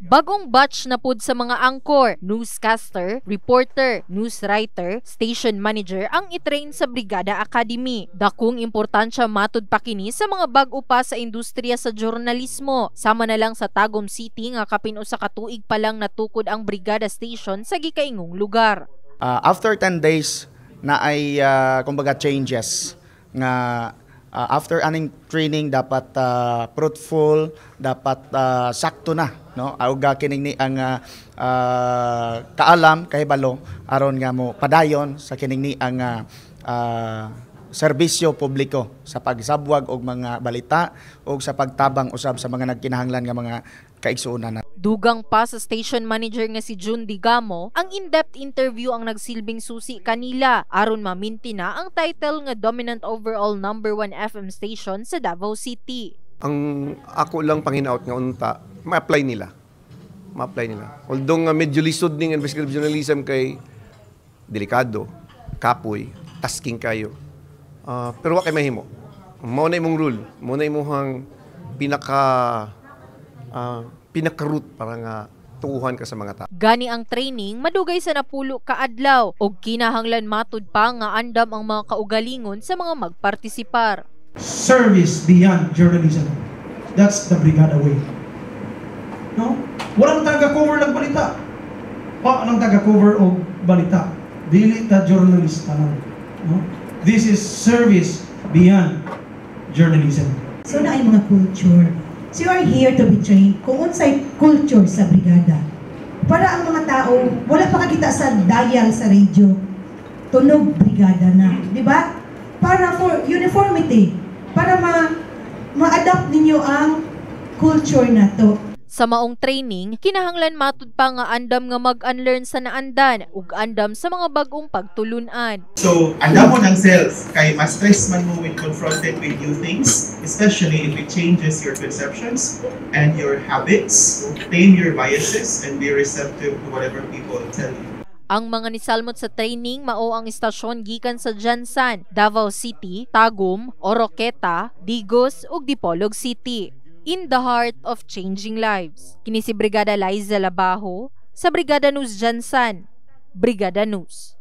Bagong batch na pud sa mga angkor, newscaster, reporter, newswriter, station manager ang itrain sa Brigada Academy. Dakong importansya matud pa kini sa mga bag-o pa sa industriya sa jurnalismo. Sama na lang sa Tagum City nga kapin usa ka tuig pa lang natukod ang Brigada Station sa gikaingong lugar. After 10 days na ay kumbaga changes nga after aning training dapat fruitful, dapat sakto na, no? Auga kining ni ang kaalam kahibalo aron nga mo padayon sa kining ni ang serbisyo publiko sa pagsabwag og mga balita og sa pagtabang usab sa mga nagkinahanglan nga mga kaigsuonan. Dugang pa sa station manager nga si June Digamo, ang in-depth interview ang nagsilbing susi kanila aron maminti na ang title nga dominant overall #1 FM station sa Davao City. Ang ako lang panginaot nga unta, ma-apply nila. Although nga medyo lisod ning investigative journalism kay delikado, kapoy, tasking kayo. Pero wa kay mahimo. Mao na imong rule, mao na imong pinaka-root para nga tuuhan ka sa mga tao. Gani ang training madugay sa napulo ka adlaw og kinahanglan matud pa nga andam ang mga kaugalingon sa mga magpartisipar. Service beyond journalism. That's the Brigada way. No? Walang taga-cover ng balita. Walang taga-cover og balita. Dili ta journalista na. No? This is service beyond journalism. So na ay mga culture. So you are here to be trained kung unsay culture sa brigada. Para ang mga tao, wala pa kakita sa dial sa radio. Tunog brigada na, di ba? Para for uniformity, para ma-adapt ninyo ang culture na to. Sa maong training, kinahanglan matud pa nga andam nga mag-unlearn sa naandan ug andam sa mga bag-ong pagtulunan. So, andam mo ng self kay mas stress man mo when confronted with new things, especially if it changes your perceptions and your habits. Tame your biases and be receptive to whatever people tell you. Ang mga nisalmot sa training mao ang istasyon gikan sa Jansan, Davao City, Tagum, Oroqueta, Digos ug Dipolog City. In the heart of changing lives. Kini si Brigada Liza Labajo sa Brigada News Jansan. Brigada News.